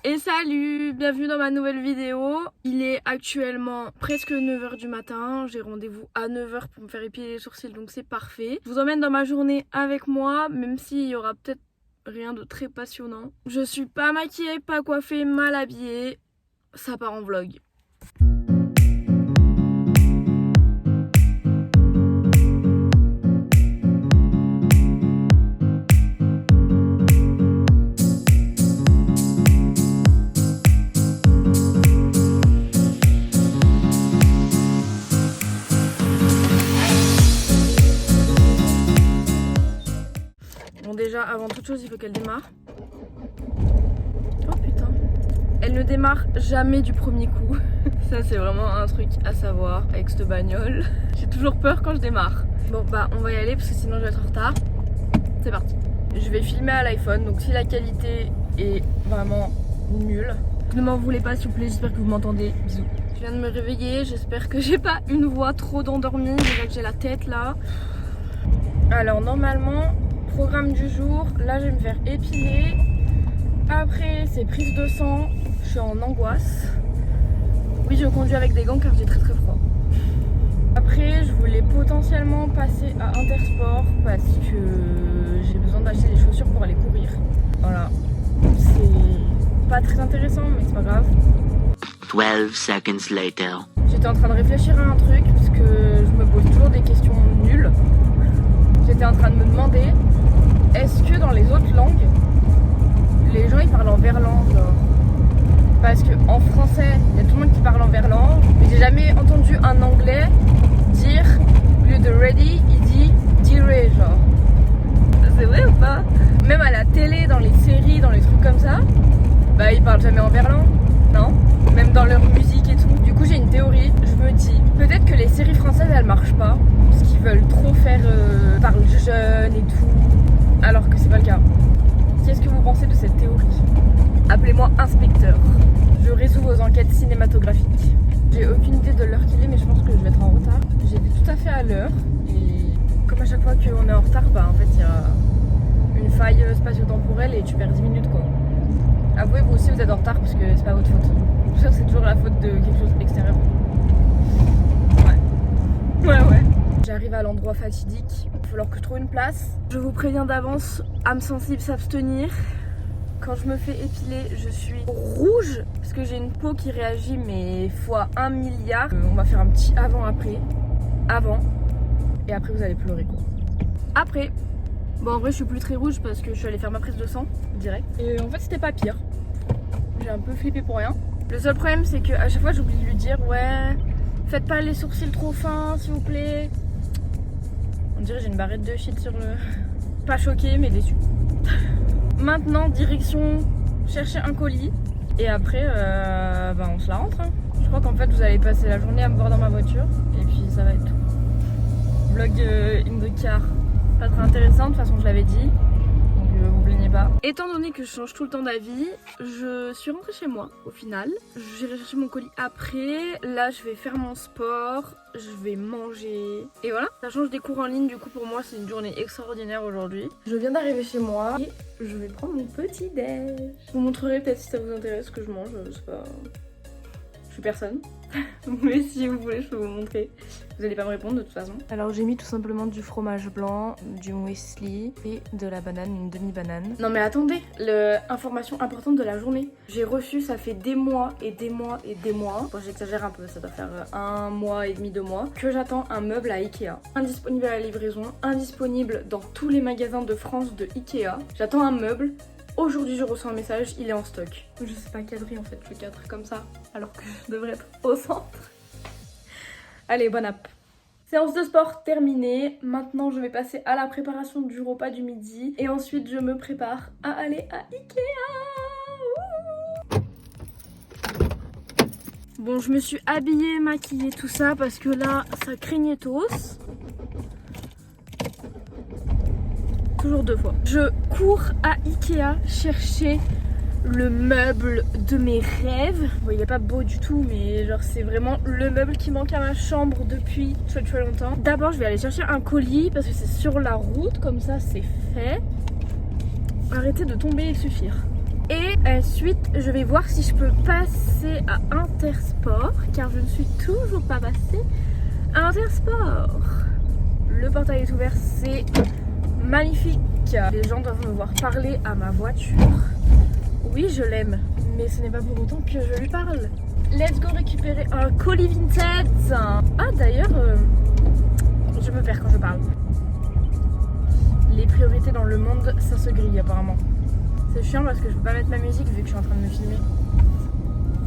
Et salut, bienvenue dans ma nouvelle vidéo. Il est actuellement presque 9h du matin. J'ai rendez-vous à 9h pour me faire épiler les sourcils, donc c'est parfait. Je vous emmène dans ma journée avec moi, même s'il y aura peut-être rien de très passionnant. Je suis pas maquillée, pas coiffée, mal habillée. Ça part en vlog. Bon, déjà avant toute chose il faut qu'elle démarre. Oh putain. Elle ne démarre jamais du premier coup. Ça c'est vraiment un truc à savoir avec cette bagnole. J'ai toujours peur quand je démarre. Bon bah on va y aller parce que sinon je vais être en retard. C'est parti. Je vais filmer à l'iPhone, donc si la qualité est vraiment nulle, ne m'en voulez pas s'il vous plaît, j'espère que vous m'entendez. Bisous. Je viens de me réveiller, j'espère que j'ai pas une voix trop d'endormie, déjà que j'ai la tête là. Alors normalement, programme du jour, là je vais me faire épiler. Après c'est prise de sang, je suis en angoisse. Oui, je conduis avec des gants car j'ai très froid. Après je voulais potentiellement passer à Intersport parce que j'ai besoin d'acheter des chaussures pour aller courir. Voilà, c'est pas très intéressant mais c'est pas grave. 12 seconds later. J'étais en train de réfléchir à un truc parce que je me pose toujours des questions nulles. J'étais en train de me demander, est-ce que dans les autres langues, les gens ils parlent en verlan genre? Parce qu'en français, il y a tout le monde qui parle en verlan, mais j'ai jamais entendu un anglais dire, au lieu de ready, il dit dire genre. C'est vrai ou pas? Même à la télé, dans les séries, dans les trucs comme ça, bah ils parlent jamais en verlan, non? Même dans leur musique et tout. Du coup j'ai une théorie, je me dis, peut-être que les séries françaises elles marchent pas, parce qu'ils veulent trop faire parle jeune et tout, alors que c'est pas le cas. Qu'est-ce que vous pensez de cette théorie? Appelez-moi inspecteur. Je résous vos enquêtes cinématographiques. J'ai aucune idée de l'heure qu'il est, mais je pense que je vais être en retard. J'étais tout à fait à l'heure, et comme à chaque fois qu'on est en retard, bah en fait il y a une faille spatio-temporelle et tu perds 10 minutes quoi. Avouez vous aussi vous êtes en retard parce que c'est pas votre faute. Je sûr que c'est toujours la faute de quelque chose d'extérieur. Ouais. J'arrive à l'endroit fatidique, il va falloir que je trouve une place. Je vous préviens d'avance, âme sensible s'abstenir. Quand je me fais épiler, je suis rouge parce que j'ai une peau qui réagit mais fois 1 milliard. On va faire un petit avant-après. Avant. Et après vous allez pleurer quoi. Après. Bon en vrai je suis plus très rouge parce que je suis allée faire ma prise de sang direct. Et en fait c'était pas pire. J'ai un peu flippé pour rien. Le seul problème c'est que à chaque fois j'oublie de lui dire ouais, faites pas les sourcils trop fins s'il vous plaît. On dirait j'ai une barrette de shit sur le... Pas choquée mais déçue. Maintenant direction chercher un colis. Et après bah on se la rentre hein. Je crois qu'en fait vous allez passer la journée à me voir dans ma voiture. Et puis ça va être tout. Vlog in the car. Pas très intéressant, de toute façon je l'avais dit. Donc vous plaignez pas. Étant donné que je change tout le temps d'avis, je suis rentrée chez moi au final. J'irai chercher mon colis après. Là je vais faire mon sport, je vais manger. Et voilà, ça change des cours en ligne, du coup pour moi c'est une journée extraordinaire aujourd'hui. Je viens d'arriver chez moi et je vais prendre mon petit déj. Je vous montrerai peut-être si ça vous intéresse ce que je mange, je sais pas. Je suis personne. Mais si vous voulez je peux vous montrer. Vous allez pas me répondre de toute façon. Alors j'ai mis tout simplement du fromage blanc, du muesli et de la banane, une demi-banane. Non mais attendez, information importante de la journée. J'ai reçu, ça fait des mois et des mois et des mois. Bon j'exagère un peu, ça doit faire 1 mois et demi, 2 mois. Que j'attends un meuble à Ikea. Indisponible à la livraison, indisponible dans tous les magasins de France de Ikea. J'attends un meuble. Aujourd'hui je reçois un message, il est en stock. Je sais pas cadrer en fait, je cadre comme ça alors que je devrais être au centre. Allez, bonne app. Séance de sport terminée. Maintenant je vais passer à la préparation du repas du midi. Et ensuite je me prépare à aller à Ikea. Bon je me suis habillée, maquillée, tout ça parce que là ça craignait tous. Toujours 2 fois. Je cours à Ikea chercher le meuble de mes rêves. Bon, il est pas beau du tout, mais genre c'est vraiment le meuble qui manque à ma chambre depuis très longtemps. D'abord je vais aller chercher un colis parce que c'est sur la route, comme ça c'est fait. Arrêtez de tomber et suffire. Et ensuite, je vais voir si je peux passer à Intersport, car je ne suis toujours pas passée à Intersport. Le portail est ouvert, c'est magnifique. Les gens doivent me voir parler à ma voiture. Oui, je l'aime, mais ce n'est pas pour autant que je lui parle. Let's go récupérer un colis Vinted. Ah d'ailleurs, je me perds quand je parle. Les priorités dans le monde, ça se grille apparemment. C'est chiant parce que je peux pas mettre ma musique vu que je suis en train de me filmer.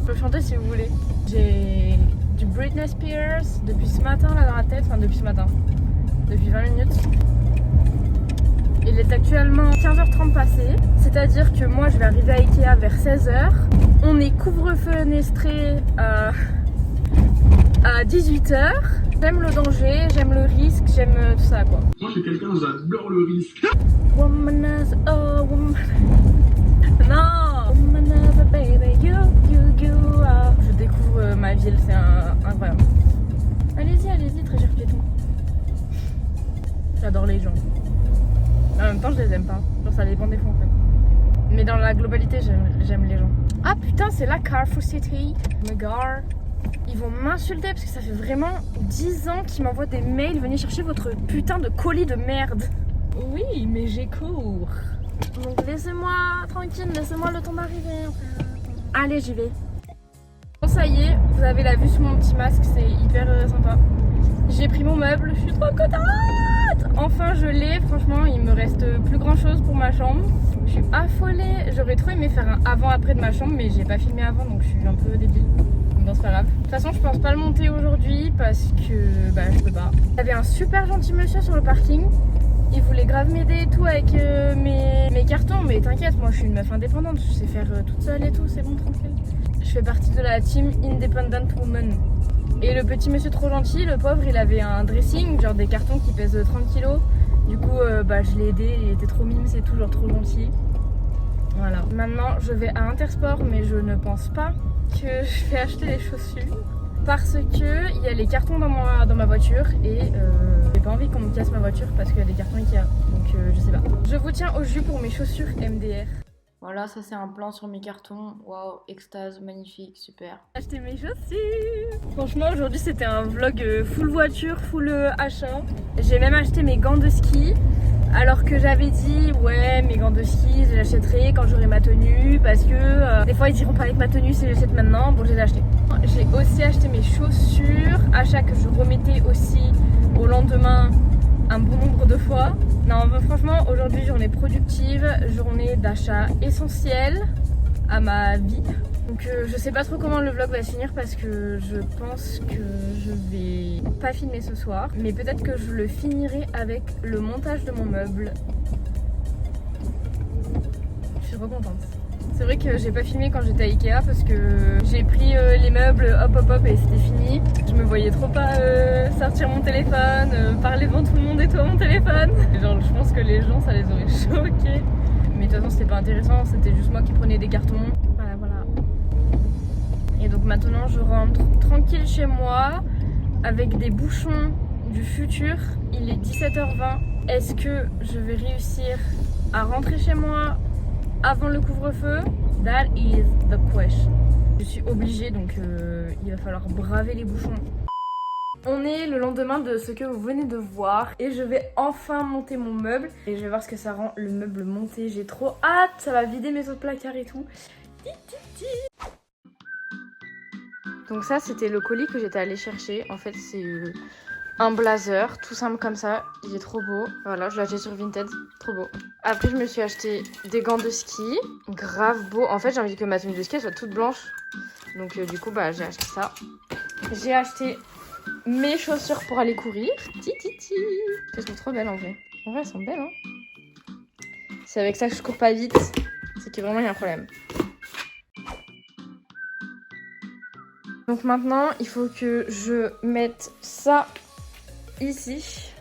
Je peux chanter si vous voulez. J'ai du Britney Spears depuis ce matin là dans la tête, enfin depuis ce matin, depuis 20 minutes. Il est actuellement 15h30 passé, c'est-à-dire que moi je vais arriver à Ikea vers 16h. On est couvre-feu fenestré à 18h. J'aime le danger, j'aime le risque, j'aime tout ça quoi. Moi je suis quelqu'un, j'adore le risque. Womanizer, oh woman. Non, womanizer baby, you. Je découvre ma ville, c'est incroyable. Allez-y, très cher piéton. J'adore les gens. En même temps, je les aime pas. Genre, ça dépend des fois en fait. Mais dans la globalité, j'aime les gens. Ah putain, c'est la Carrefour City. Je me gare. Ils vont m'insulter parce que ça fait vraiment 10 ans qu'ils m'envoient des mails. Venez chercher votre putain de colis de merde. Oui, mais j'ai cours. Donc laissez-moi tranquille, laissez-moi le temps d'arriver. Allez, j'y vais. Bon, ça y est, vous avez la vue sur mon petit masque, c'est hyper sympa. J'ai pris mon meuble, je suis trop contente. Enfin, je l'ai. Franchement, il me reste plus grand chose pour ma chambre. Je suis affolée. J'aurais trop aimé faire un avant-après de ma chambre, mais j'ai pas filmé avant, donc je suis un peu débile. Bon, c'est pas grave. De toute façon, je pense pas le monter aujourd'hui parce que je peux pas. Il y avait un super gentil monsieur sur le parking. Il voulait grave m'aider et tout avec mes cartons, mais t'inquiète, moi je suis une meuf indépendante, je sais faire toute seule et tout, c'est bon, tranquille. Je fais partie de la team Independent Woman. Et le petit monsieur trop gentil, le pauvre, il avait un dressing, genre des cartons qui pèsent 30 kilos. Du coup, je l'ai aidé, il était trop mime, c'est tout, genre trop gentil. Voilà. Maintenant, je vais à Intersport, mais je ne pense pas que je vais acheter des chaussures. Parce que il y a les cartons dans ma voiture et j'ai pas envie qu'on me casse ma voiture parce qu'il y a des cartons Ikea. Donc je sais pas. Je vous tiens au jus pour mes chaussures MDR. Voilà, ça c'est un plan sur mes cartons. Waouh, extase, magnifique, super. J'ai acheté mes chaussures. Franchement, aujourd'hui c'était un vlog full voiture, full achat. J'ai même acheté mes gants de ski. Alors que j'avais dit, ouais, mes gants de ski, je les achèterai quand j'aurai ma tenue. Parce que des fois, ils diront pas avec ma tenue si j'achète maintenant. Bon, je les ai achetés. J'ai aussi acheté mes chaussures. Achat que je remettais aussi au lendemain un bon nombre de fois. Non, franchement, aujourd'hui, journée productive, journée d'achat essentiel à ma vie. Donc je sais pas trop comment le vlog va se finir parce que je pense que je vais pas filmer ce soir. Mais peut-être que je le finirai avec le montage de mon meuble. Je suis trop contente. C'est vrai que j'ai pas filmé quand j'étais à Ikea parce que j'ai pris les meubles hop et c'était fini. Je me voyais trop pas sortir mon téléphone, parler devant tout le monde et tout à mon téléphone. Genre je pense que les gens ça les aurait choqués. Mais de toute façon c'était pas intéressant, c'était juste moi qui prenais des cartons. Voilà. Et donc maintenant je rentre tranquille chez moi avec des bouchons du futur. Il est 17h20. Est-ce que je vais réussir à rentrer chez moi avant le couvre-feu? That is the question. Je suis obligée donc il va falloir braver les bouchons. On est le lendemain de ce que vous venez de voir et je vais enfin monter mon meuble et je vais voir ce que ça rend le meuble monté. J'ai trop hâte, ça va vider mes autres placards et tout. Donc ça c'était le colis que j'étais allée chercher. En fait c'est un blazer, tout simple comme ça, il est trop beau. Voilà, je l'ai acheté sur Vinted, trop beau. Après je me suis acheté des gants de ski, grave beau. En fait j'ai envie que ma tenue de ski soit toute blanche. Donc du coup j'ai acheté ça. J'ai acheté mes chaussures pour aller courir. Elles sont trop belles en vrai. En vrai elles sont belles hein. C'est avec ça que je cours pas vite. C'est que vraiment il y a un problème. Donc maintenant il faut que je mette ça ici.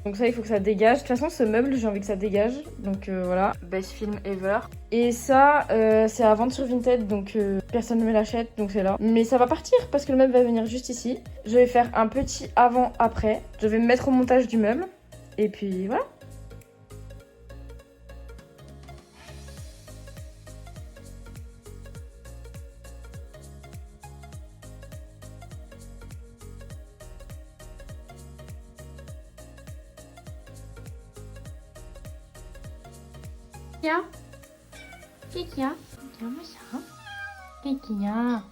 Donc ça il faut que ça dégage. De toute façon ce meuble j'ai envie que ça dégage. Donc voilà, best film ever. Et ça c'est à vendre sur Vinted. Donc personne ne me l'achète. Donc c'est là. Mais ça va partir parce que le meuble va venir juste ici. Je vais faire un petit avant-après. Je vais me mettre au montage du meuble. Et puis voilà. Ja? Kijk ja. Ja, maar zo. Kijk ja.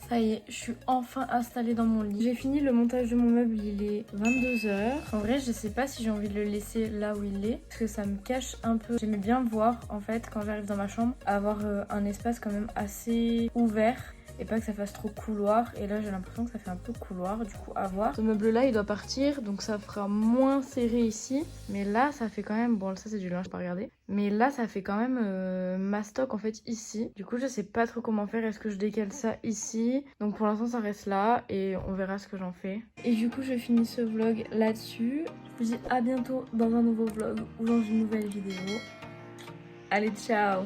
Ça y est, je suis enfin installée dans mon lit. J'ai fini le montage de mon meuble, il est 22h. En vrai, je sais pas si j'ai envie de le laisser là où il est, parce que ça me cache un peu. J'aimais bien voir, en fait, quand j'arrive dans ma chambre, avoir un espace quand même assez ouvert. Et pas que ça fasse trop couloir. Et là j'ai l'impression que ça fait un peu couloir, du coup à voir. Ce meuble là il doit partir, donc ça fera moins serré ici. Mais là ça fait quand même, bon ça c'est du linge, pas regarder. Mais là ça fait quand même mastoc en fait ici. Du coup je sais pas trop comment faire, est-ce que je décale ça ici? Donc pour l'instant ça reste là et on verra ce que j'en fais. Et du coup je finis ce vlog là-dessus. Je vous dis à bientôt dans un nouveau vlog ou dans une nouvelle vidéo. Allez ciao!